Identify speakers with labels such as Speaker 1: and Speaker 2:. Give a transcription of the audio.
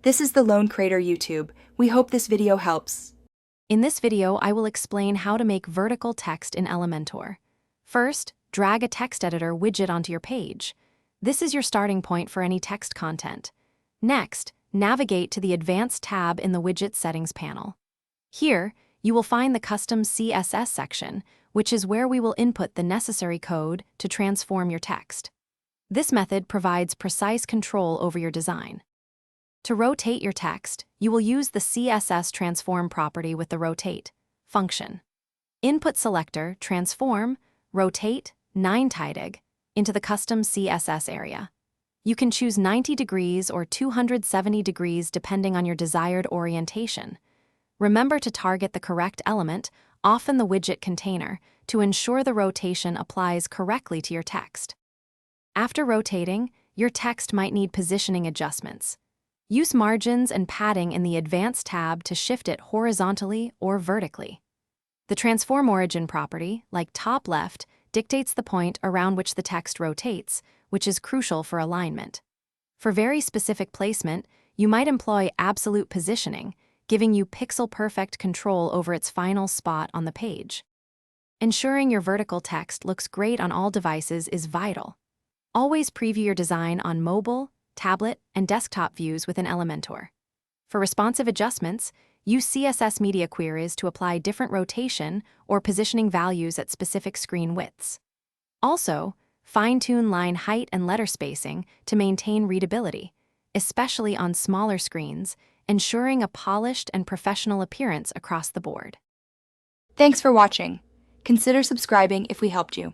Speaker 1: This is the Lone Crater YouTube. We hope this video helps.
Speaker 2: In this video, I will explain how to make vertical text in Elementor. First, drag a text editor widget onto your page. This is your starting point for any text content. Next, navigate to the Advanced tab in the Widget Settings panel. Here, you will find the Custom CSS section, which is where we will input the necessary code to transform your text. This method provides precise control over your design. To rotate your text, you will use the CSS transform property with the rotate function. Input selector transform, rotate 9 into the custom CSS area. You can choose 90 degrees or 270 degrees depending on your desired orientation. Remember to target the correct element, often the widget container, to ensure the rotation applies correctly to your text. After rotating, your text might need positioning adjustments. Use margins and padding in the Advanced tab to shift it horizontally or vertically. The transform origin property, like top left, dictates the point around which the text rotates, which is crucial for alignment. For very specific placement, you might employ absolute positioning, giving you pixel-perfect control over its final spot on the page. Ensuring your vertical text looks great on all devices is vital. Always preview your design on mobile, tablet, and desktop views within Elementor. For responsive adjustments, use CSS media queries to apply different rotation or positioning values at specific screen widths. Also, fine-tune line height and letter spacing to maintain readability, especially on smaller screens, ensuring a polished and professional appearance across the board.
Speaker 1: Thanks for watching. Consider subscribing if we helped you.